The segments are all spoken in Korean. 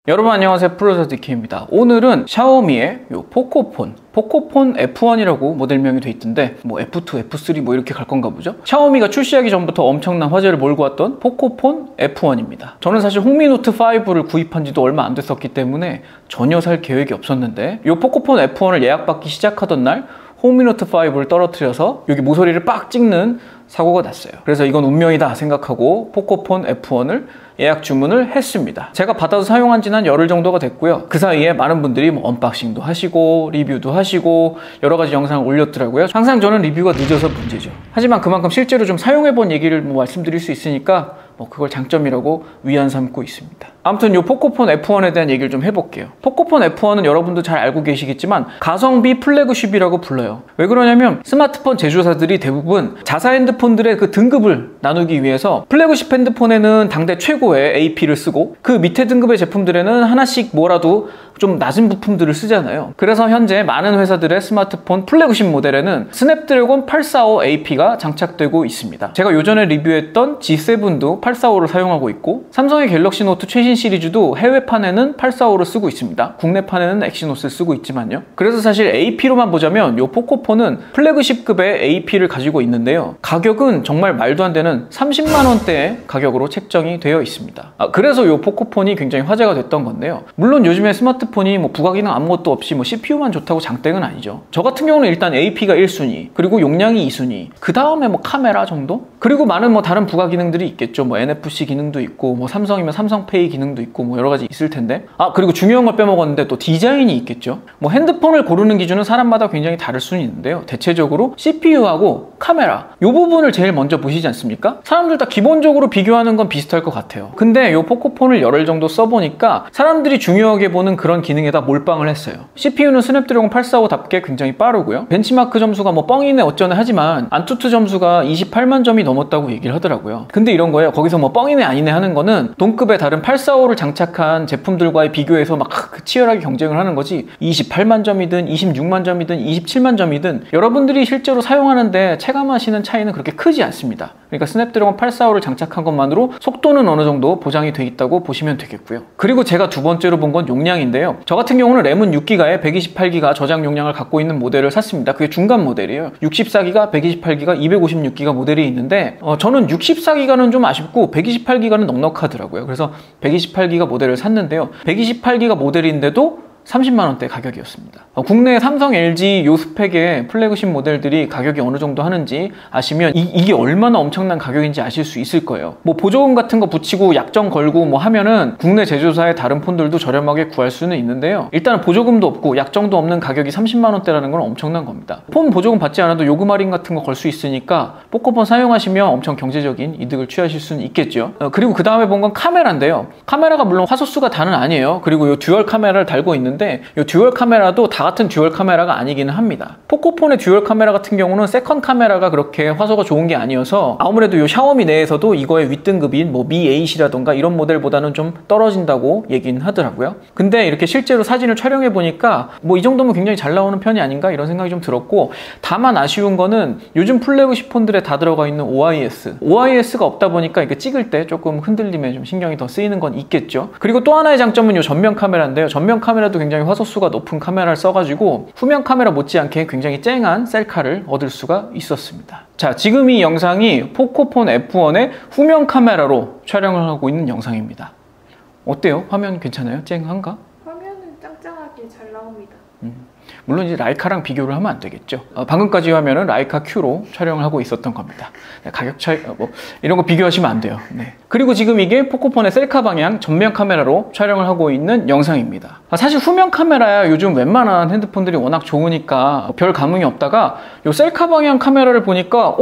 여러분 안녕하세요, 프로듀서 DK입니다. 오늘은 샤오미의 요 포코폰 F1이라고 모델명이 돼 있던데 뭐 F2, F3 뭐 이렇게 갈 건가 보죠. 샤오미가 출시하기 전부터 엄청난 화제를 몰고 왔던 포코폰 F1입니다. 저는 사실 홍미노트 5를 구입한 지도 얼마 안 됐었기 때문에 전혀 살 계획이 없었는데 요 포코폰 F1을 예약받기 시작하던 날 홍미노트 5를 떨어뜨려서 여기 모서리를 빡 찍는 사고가 났어요. 그래서 이건 운명이다 생각하고 포코폰 F1을 예약 주문을 했습니다. 제가 받아서 사용한 지는 한 열흘 정도가 됐고요. 그 사이에 많은 분들이 뭐 언박싱도 하시고 리뷰도 하시고 여러 가지 영상을 올렸더라고요. 항상 저는 리뷰가 늦어서 문제죠. 하지만 그만큼 실제로 좀 사용해본 얘기를 뭐 말씀드릴 수 있으니까 그걸 장점이라고 위안 삼고 있습니다. 아무튼 이 포코폰 F1에 대한 얘기를 좀 해볼게요. 포코폰 F1은 여러분도 잘 알고 계시겠지만 가성비 플래그십이라고 불러요. 왜 그러냐면 스마트폰 제조사들이 대부분 자사 핸드폰들의 그 등급을 나누기 위해서 플래그십 핸드폰에는 당대 최고의 AP를 쓰고 그 밑에 등급의 제품들에는 하나씩 뭐라도 좀 낮은 부품들을 쓰잖아요. 그래서 현재 많은 회사들의 스마트폰 플래그십 모델에는 스냅드래곤 845 AP가 장착되고 있습니다. 제가 요전에 리뷰했던 G7도 845를 사용하고 있고 삼성의 갤럭시 노트 최신 시리즈도 해외판에는 845를 쓰고 있습니다. 국내판에는 엑시노스를 쓰고 있지만요. 그래서 사실 AP로만 보자면 이 포코폰은 플래그십급의 AP를 가지고 있는데요. 가격은 정말 말도 안 되는 30만 원대의 가격으로 책정이 되어 있습니다. 그래서 이 포코폰이 굉장히 화제가 됐던 건데요. 물론 요즘에 스마트폰이 뭐 부가기능 아무것도 없이 뭐 CPU만 좋다고 장땡은 아니죠. 저 같은 경우는 일단 AP가 1순위, 그리고 용량이 2순위, 그 다음에 뭐 카메라 정도? 그리고 많은 뭐 다른 부가기능들이 있겠죠. 뭐 NFC 기능도 있고, 뭐 삼성이면 삼성페이 기능도 있고, 뭐 여러 가지 있을 텐데. 그리고 중요한 걸 빼먹었는데 또 디자인이 있겠죠. 뭐 핸드폰을 고르는 기준은 사람마다 굉장히 다를 수는 있는데요. 대체적으로 CPU하고 카메라, 이 부분을 제일 먼저 보시지 않습니까? 사람들 다 기본적으로 비교하는 건 비슷할 것 같아요. 근데 이 포코폰을 열흘 정도 써보니까 사람들이 중요하게 보는 그런 기능에다 몰빵을 했어요. CPU는 스냅드래곤 845답게 굉장히 빠르고요. 벤치마크 점수가 뭐 뻥이네 어쩌네 하지만 안투투 점수가 28만 점이 넘었다고 얘기를 하더라고요. 근데 이런 거예요. 거기서 뭐 뻥이네 아니네 하는 거는 동급의 다른 845를 장착한 제품들과의 비교해서 막 치열하게 경쟁을 하는 거지 28만 점이든 26만 점이든 27만 점이든 여러분들이 실제로 사용하는데 체감하시는 차이는 그렇게 크지 않습니다. 그러니까 스냅드래곤 845를 장착한 것만으로 속도는 어느 정도 보장이 돼 있다고 보시면 되겠고요. 그리고 제가 두 번째로 본 건 용량인데요. 저 같은 경우는 램은 6기가에 128기가 저장 용량을 갖고 있는 모델을 샀습니다. 그게 중간 모델이에요. 64기가, 128기가, 256기가 모델이 있는데 저는 64기가는 좀 아쉽고 128기가는 넉넉하더라고요. 그래서 128기가 모델을 샀는데요. 128기가 모델인데도 30만원대 가격이었습니다. 국내 삼성, LG 요 스펙의 플래그십 모델들이 가격이 어느 정도 하는지 아시면 이게 얼마나 엄청난 가격인지 아실 수 있을 거예요. 뭐 보조금 같은 거 붙이고 약정 걸고 뭐 하면은 국내 제조사의 다른 폰들도 저렴하게 구할 수는 있는데요. 일단은 보조금도 없고 약정도 없는 가격이 30만원대라는 건 엄청난 겁니다. 폰 보조금 받지 않아도 요금 할인 같은 거 걸 수 있으니까 포코폰 사용하시면 엄청 경제적인 이득을 취하실 수는 있겠죠. 그리고 그 다음에 본 건 카메라인데요. 카메라가 물론 화소수가 다는 아니에요. 그리고 요 듀얼 카메라를 달고 있는데 이 듀얼 카메라도 다 같은 듀얼 카메라가 아니기는 합니다. 포코폰의 듀얼 카메라 같은 경우는 세컨 카메라가 그렇게 화소가 좋은 게 아니어서 아무래도 이 샤오미 내에서도 이거의 윗등급인 뭐 Mi 8이라던가 이런 모델보다는 좀 떨어진다고 얘기는 하더라고요. 근데 이렇게 실제로 사진을 촬영해 보니까 뭐 이 정도면 굉장히 잘 나오는 편이 아닌가 이런 생각이 좀 들었고, 다만 아쉬운 거는 요즘 플래그십 폰들에 다 들어가 있는 OIS가 없다 보니까 이게 찍을 때 조금 흔들림에 좀 신경이 더 쓰이는 건 있겠죠. 그리고 또 하나의 장점은 이 전면 카메라인데요. 전면 카메라도 굉장히 화소수가 높은 카메라를 써가지고 후면 카메라 못지않게 굉장히 쨍한 셀카를 얻을 수가 있었습니다. 자, 지금 이 영상이 포코폰 F1의 후면 카메라로 촬영을 하고 있는 영상입니다. 어때요? 화면 괜찮아요? 쨍한가? 화면은 짱짱하게 잘 나옵니다. 물론 이제 라이카랑 비교를 하면 안 되겠죠. 방금까지 화면은 라이카 Q로 촬영을 하고 있었던 겁니다. 가격 차이 뭐 이런 거 비교하시면 안 돼요. 네. 그리고 지금 이게 포코폰의 셀카 방향 전면 카메라로 촬영을 하고 있는 영상입니다. 사실 후면 카메라야 요즘 웬만한 핸드폰들이 워낙 좋으니까 별 감흥이 없다가 이 셀카 방향 카메라를 보니까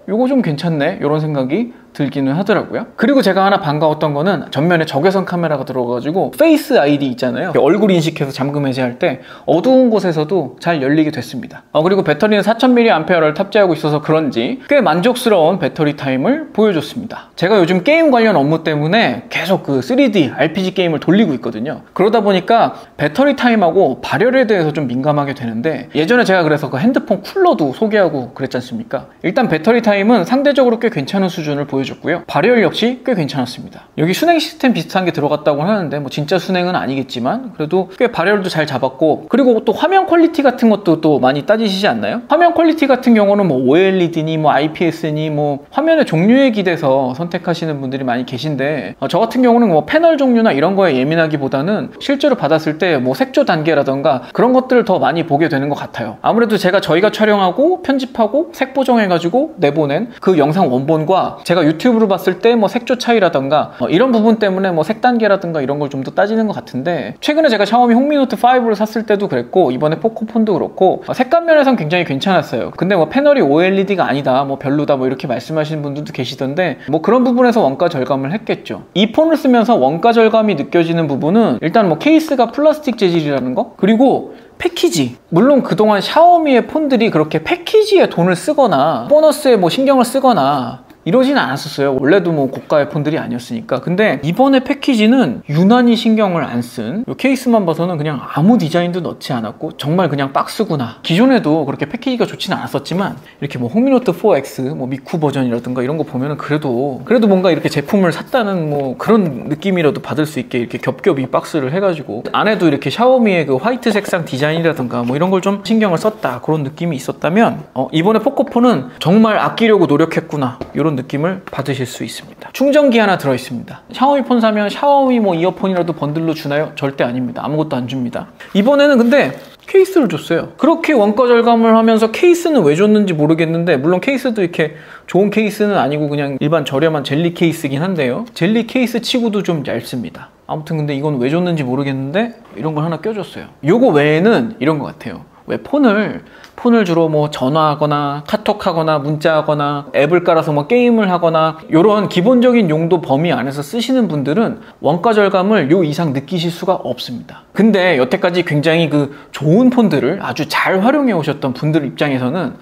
요거 좀 괜찮네 이런 생각이 들기는 하더라고요. 그리고 제가 하나 반가웠던 거는 전면에 적외선 카메라가 들어가가지고 페이스 아이디 있잖아요. 얼굴 인식해서 잠금 해제할 때 어두운 곳에서도 잘 열리게 됐습니다. 그리고 배터리는 4000mAh를 탑재하고 있어서 그런지 꽤 만족스러운 배터리 타임을 보여줬습니다. 제가 요즘 게임 관련 업무 때문에 계속 그 3D RPG 게임을 돌리고 있거든요. 그러다 보니까 배터리 타임하고 발열에 대해서 좀 민감하게 되는데, 예전에 제가 그래서 그 핸드폰 쿨러도 소개하고 그랬지 않습니까? 일단 배터리 타임은 상대적으로 꽤 괜찮은 수준을 보여줍니다. 보여줬고요. 발열 역시 꽤 괜찮았습니다. 여기 순행 시스템 비슷한 게 들어갔다고 하는데 뭐 진짜 순행은 아니겠지만 그래도 꽤 발열도 잘 잡았고, 그리고 또 화면 퀄리티 같은 것도 또 많이 따지시지 않나요? 화면 퀄리티 같은 경우는 뭐 OLED니 뭐 IPS니 뭐 화면의 종류에 기대서 선택하시는 분들이 많이 계신데, 저 같은 경우는 뭐 패널 종류나 이런 거에 예민하기보다는 실제로 받았을 때 뭐 색조 단계라던가 그런 것들을 더 많이 보게 되는 것 같아요. 아무래도 저희가 촬영하고 편집하고 색 보정해가지고 내보낸 그 영상 원본과 제가 유튜브로 봤을 때 뭐 색조 차이라던가 이런 부분 때문에 뭐 색 단계라던가 이런 걸 좀 더 따지는 것 같은데, 최근에 제가 샤오미 홍미노트 5를 샀을 때도 그랬고 이번에 포코폰도 그렇고 색감 면에선 굉장히 괜찮았어요. 근데 뭐 패널이 OLED가 아니다, 뭐 별로다, 뭐 이렇게 말씀하시는 분들도 계시던데, 뭐 그런 부분에서 원가 절감을 했겠죠. 이 폰을 쓰면서 원가 절감이 느껴지는 부분은 일단 뭐 케이스가 플라스틱 재질이라는 거, 그리고 패키지. 물론 그동안 샤오미의 폰들이 그렇게 패키지에 돈을 쓰거나 보너스에 뭐 신경을 쓰거나 이러진 않았었어요. 원래도 뭐 고가의 폰들이 아니었으니까. 근데 이번에 패키지는 유난히 신경을 안 쓴, 이 케이스만 봐서는 그냥 아무 디자인도 넣지 않았고 정말 그냥 박스구나. 기존에도 그렇게 패키지가 좋지는 않았었지만 이렇게 뭐 홍미노트 4X 뭐 미쿠 버전이라든가 이런 거 보면은 그래도 뭔가 이렇게 제품을 샀다는 뭐 그런 느낌이라도 받을 수 있게 이렇게 겹겹이 박스를 해가지고 안에도 이렇게 샤오미의 그 화이트 색상 디자인이라든가 뭐 이런 걸 좀 신경을 썼다, 그런 느낌이 있었다면 이번에 포코폰은 정말 아끼려고 노력했구나, 이런 느낌을 받으실 수 있습니다. 충전기 하나 들어있습니다. 샤오미 폰 사면 샤오미 뭐 이어폰이라도 번들로 주나요? 절대 아닙니다. 아무것도 안 줍니다. 이번에는 근데 케이스를 줬어요. 그렇게 원가 절감을 하면서 케이스는 왜 줬는지 모르겠는데, 물론 케이스도 이렇게 좋은 케이스는 아니고 그냥 일반 저렴한 jel리 케이스긴 한데요. 젤리 케이스 치고도 좀 얇습니다. 아무튼 근데 이건 왜 줬는지 모르겠는데 이런 걸 하나 껴줬어요. 요거 외에는 이런 것 같아요. 왜 폰을 주로 뭐 전화하거나 카톡하거나 문자하거나 앱을 깔아서 뭐 게임을 하거나 이런 기본적인 용도 범위 안에서 쓰시는 분들은 원가 절감을 요 이상 느끼실 수가 없습니다. 근데 여태까지 굉장히 그 좋은 폰들을 아주 잘 활용해 오셨던 분들 입장에서는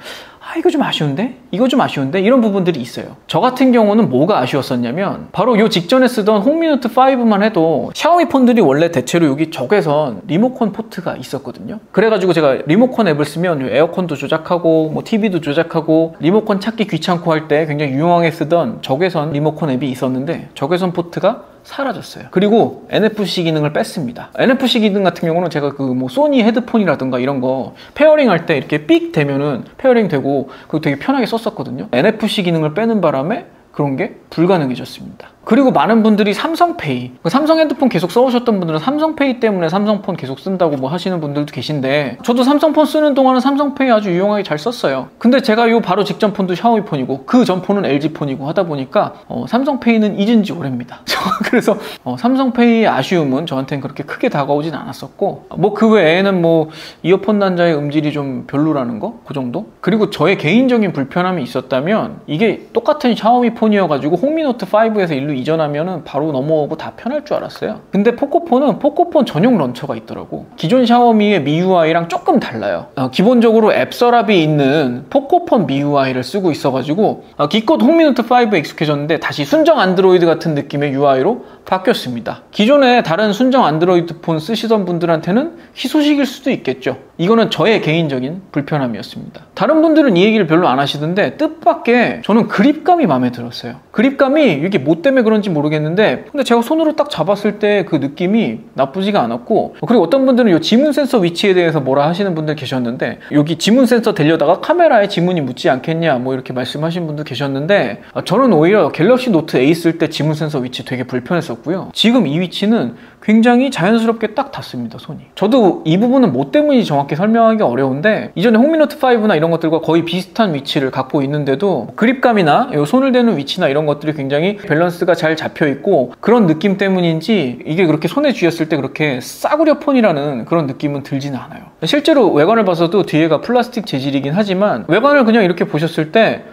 이거 좀 아쉬운데? 이거 좀 아쉬운데? 이런 부분들이 있어요. 저 같은 경우는 뭐가 아쉬웠었냐면 바로 요 직전에 쓰던 홍미노트 5만 해도 샤오미 폰들이 원래 대체로 여기 적외선 리모컨 포트가 있었거든요. 그래가지고 제가 리모컨 앱을 쓰면 에어컨도 조작하고 뭐 TV도 조작하고 리모컨 찾기 귀찮고 할 때 굉장히 유용하게 쓰던 적외선 리모컨 앱이 있었는데 적외선 포트가 사라졌어요. 그리고 NFC 기능을 뺐습니다. NFC 기능 같은 경우는 제가 그 뭐 소니 헤드폰이라든가 이런 거 페어링 할 때 이렇게 삑 되면은 페어링 되고 그거 되게 편하게 썼었거든요. NFC 기능을 빼는 바람에 그런 게 불가능해졌습니다. 그리고 많은 분들이 삼성페이, 삼성 핸드폰 계속 써오셨던 분들은 삼성페이 때문에 삼성폰 계속 쓴다고 뭐 하시는 분들도 계신데, 저도 삼성폰 쓰는 동안은 삼성페이 아주 유용하게 잘 썼어요. 근데 제가 요 바로 직전 폰도 샤오미 폰이고 그 전 폰은 LG 폰이고 하다 보니까 삼성페이는 잊은 지 오래입니다. 그래서 삼성페이의 아쉬움은 저한테는 그렇게 크게 다가오진 않았었고, 뭐 그 외에는 뭐 이어폰 단자의 음질이 좀 별로라는 거, 그 정도? 그리고 저의 개인적인 불편함이 있었다면 이게 똑같은 샤오미 폰이어가지고 홍미노트 5에서 일로 이전하면은 바로 넘어오고 다 편할 줄 알았어요. 근데 포코폰은 포코폰 전용 런처가 있더라고. 기존 샤오미의 MIUI랑 조금 달라요. 기본적으로 앱 서랍이 있는 포코폰 MIUI를 쓰고 있어가지고 기껏 홍미노트 5에 익숙해졌는데 다시 순정 안드로이드 같은 느낌의 UI로 바뀌었습니다. 기존에 다른 순정 안드로이드 폰 쓰시던 분들한테는 희소식일 수도 있겠죠. 이거는 저의 개인적인 불편함이었습니다. 다른 분들은 이 얘기를 별로 안 하시던데 뜻밖의 저는 그립감이 마음에 들었어요. 그립감이 이게 뭐 때문에 그런지 모르겠는데, 근데 제가 손으로 딱 잡았을 때 그 느낌이 나쁘지가 않았고, 그리고 어떤 분들은 이 지문 센서 위치에 대해서 뭐라 하시는 분들 계셨는데, 여기 지문 센서 대려다가 카메라에 지문이 묻지 않겠냐 뭐 이렇게 말씀하신 분도 계셨는데, 저는 오히려 갤럭시 노트 A 쓸 때 지문 센서 위치 되게 불편했었고요. 지금 이 위치는 굉장히 자연스럽게 딱 닿습니다, 손이. 저도 이 부분은 뭐 때문인지 정확히 설명하기 어려운데, 이전에 홍미노트 5나 이런 것들과 거의 비슷한 위치를 갖고 있는데도 그립감이나 손을 대는 위치나 이런 것들이 굉장히 밸런스가 잘 잡혀있고, 그런 느낌 때문인지 이게 그렇게 손에 쥐었을 때 그렇게 싸구려 폰이라는 그런 느낌은 들지는 않아요. 실제로 외관을 봐서도 뒤에가 플라스틱 재질이긴 하지만 외관을 그냥 이렇게 보셨을 때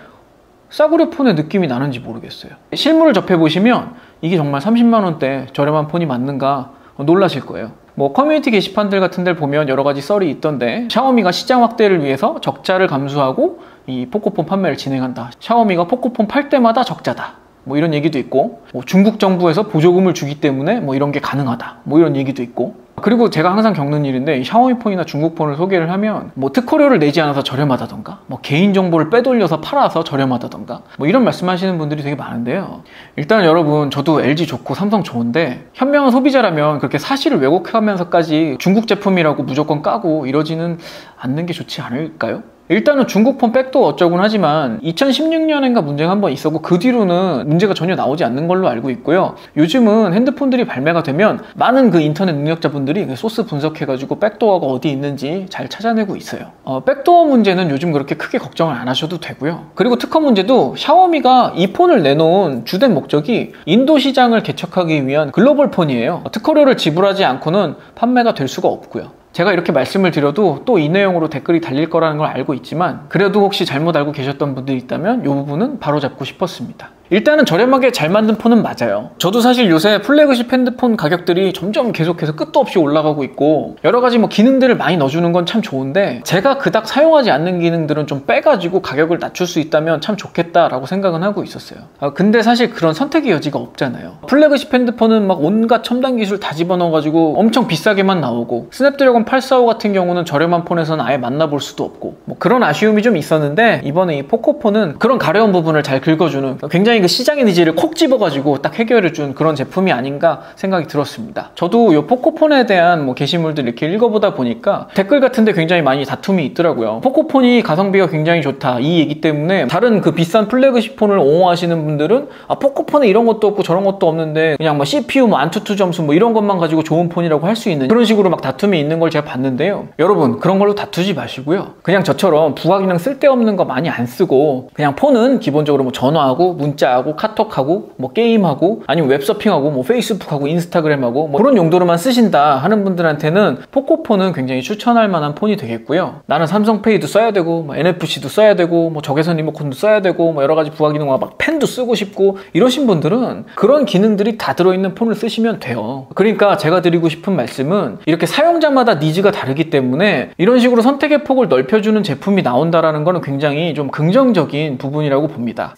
싸구려 폰의 느낌이 나는지 모르겠어요. 실물을 접해보시면 이게 정말 30만원대 저렴한 폰이 맞는가 놀라실 거예요. 뭐 커뮤니티 게시판들 같은 데 보면 여러 가지 썰이 있던데, 샤오미가 시장 확대를 위해서 적자를 감수하고 이 포코폰 판매를 진행한다. 샤오미가 포코폰 팔 때마다 적자다. 뭐 이런 얘기도 있고, 뭐 중국 정부에서 보조금을 주기 때문에 뭐 이런 게 가능하다. 뭐 이런 얘기도 있고, 그리고 제가 항상 겪는 일인데 샤오미 폰이나 중국 폰을 소개를 하면 뭐 특허료를 내지 않아서 저렴하다던가 뭐 개인정보를 빼돌려서 팔아서 저렴하다던가 뭐 이런 말씀하시는 분들이 되게 많은데요. 일단 여러분, 저도 LG 좋고 삼성 좋은데 현명한 소비자라면 그렇게 사실을 왜곡하면서까지 중국 제품이라고 무조건 까고 이러지는 않는 게 좋지 않을까요? 일단은 중국 폰 백도 어쩌곤 하지만 2016년인가 문제가 한번 있었고 그 뒤로는 문제가 전혀 나오지 않는 걸로 알고 있고요. 요즘은 핸드폰들이 발매가 되면 많은 그 인터넷 능력자분들이 소스 분석해가지고 백도어가 어디 있는지 잘 찾아내고 있어요. 백도어 문제는 요즘 그렇게 크게 걱정을 안 하셔도 되고요. 그리고 특허 문제도 샤오미가 이 폰을 내놓은 주된 목적이 인도 시장을 개척하기 위한 글로벌 폰이에요. 특허료를 지불하지 않고는 판매가 될 수가 없고요. 제가 이렇게 말씀을 드려도 또 이 내용으로 댓글이 달릴 거라는 걸 알고 있지만 그래도 혹시 잘못 알고 계셨던 분들이 있다면 이 부분은 바로잡고 싶었습니다. 일단은 저렴하게 잘 만든 폰은 맞아요. 저도 사실 요새 플래그십 핸드폰 가격들이 점점 계속해서 끝도 없이 올라가고 있고 여러 가지 뭐 기능들을 많이 넣어주는 건 참 좋은데 제가 그닥 사용하지 않는 기능들은 좀 빼가지고 가격을 낮출 수 있다면 참 좋겠다라고 생각은 하고 있었어요. 근데 사실 그런 선택의 여지가 없잖아요. 플래그십 핸드폰은 막 온갖 첨단 기술 다 집어넣어가지고 엄청 비싸게만 나오고 스냅드래곤 845 같은 경우는 저렴한 폰에서는 아예 만나볼 수도 없고 뭐 그런 아쉬움이 좀 있었는데 이번에 이 포코폰은 그런 가려운 부분을 잘 긁어주는 굉장히 그 시장의 니즈를 콕 집어가지고 딱 해결해준 그런 제품이 아닌가 생각이 들었습니다. 저도 이 포코폰에 대한 뭐 게시물들 이렇게 읽어보다 보니까 댓글 같은데 굉장히 많이 다툼이 있더라고요. 포코폰이 가성비가 굉장히 좋다 이 얘기 때문에 다른 그 비싼 플래그십 폰을 옹호하시는 분들은 포코폰에 이런 것도 없고 저런 것도 없는데 그냥 뭐 CPU 뭐 안투투 점수 뭐 이런 것만 가지고 좋은 폰이라고 할 수 있는 그런 식으로 막 다툼이 있는 걸 제가 봤는데요. 여러분, 그런 걸로 다투지 마시고요. 그냥 저처럼 부가기능 쓸데없는 거 많이 안 쓰고 그냥 폰은 기본적으로 뭐 전화하고 문자하고 카톡하고 뭐 게임하고 아니면 웹서핑하고 뭐 페이스북하고 인스타그램하고 뭐 그런 용도로만 쓰신다 하는 분들한테는 포코폰은 굉장히 추천할 만한 폰이 되겠고요. 나는 삼성페이도 써야 되고 뭐 NFC도 써야 되고 뭐 적외선 리모컨도 써야 되고 뭐 여러 가지 부가기능과 막 펜도 쓰고 싶고 이러신 분들은 그런 기능들이 다 들어있는 폰을 쓰시면 돼요. 그러니까 제가 드리고 싶은 말씀은 이렇게 사용자마다 니즈가 다르기 때문에 이런 식으로 선택의 폭을 넓혀주는 제품이 나온다라는 거는 굉장히 좀 긍정적인 부분이라고 봅니다.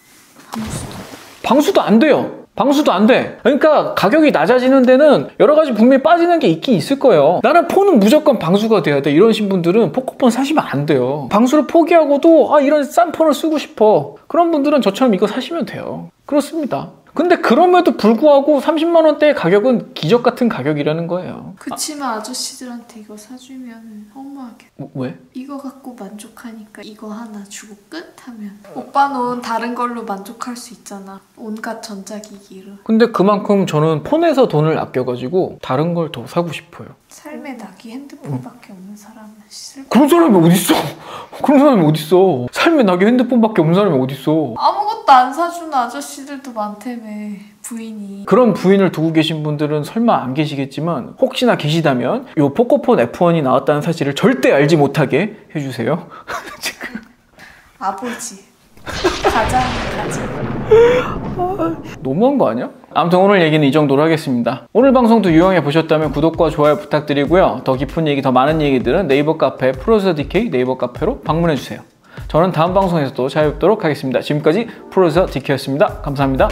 방수도 안 돼요. 방수도 안 돼. 그러니까 가격이 낮아지는 데는 여러 가지 분명히 빠지는 게 있긴 있을 거예요. 나는 폰은 무조건 방수가 돼야 돼 이러신 분들은 포코폰 사시면 안 돼요. 방수를 포기하고도 이런 싼 폰을 쓰고 싶어 그런 분들은 저처럼 이거 사시면 돼요. 그렇습니다. 근데 그럼에도 불구하고 30만 원대의 가격은 기적 같은 가격이라는 거예요. 그치만 아저씨들한테 이거 사주면 허무하게. 왜? 이거 갖고 만족하니까 이거 하나 주고 끝 하면 오빠는 다른 걸로 만족할 수 있잖아. 온갖 전자기기로. 근데 그만큼 저는 폰에서 돈을 아껴가지고 다른 걸 더 사고 싶어요. 삶의 낙이 핸드폰밖에 없는 사람은 슬퍼. 그런 사람이 어딨어? 그런 사람이 어딨어? 삶의 낙이 핸드폰밖에 없는 사람이 어딨어? 아무것도 안 사주는 아저씨들도 많다며 부인이. 그런 부인을 두고 계신 분들은 설마 안 계시겠지만 혹시나 계시다면 이 포코폰 F1이 나왔다는 사실을 절대 알지 못하게 해주세요. 지금 아버지 가자. 너무한 거 아니야? 아무튼 오늘 얘기는 이 정도로 하겠습니다. 오늘 방송도 유용해 보셨다면 구독과 좋아요 부탁드리고요. 더 깊은 얘기, 더 많은 얘기들은 네이버 카페 프로듀서 DK 네이버 카페로 방문해주세요. 저는 다음 방송에서 또 찾아뵙도록 하겠습니다. 지금까지 프로듀서 DK였습니다. 감사합니다.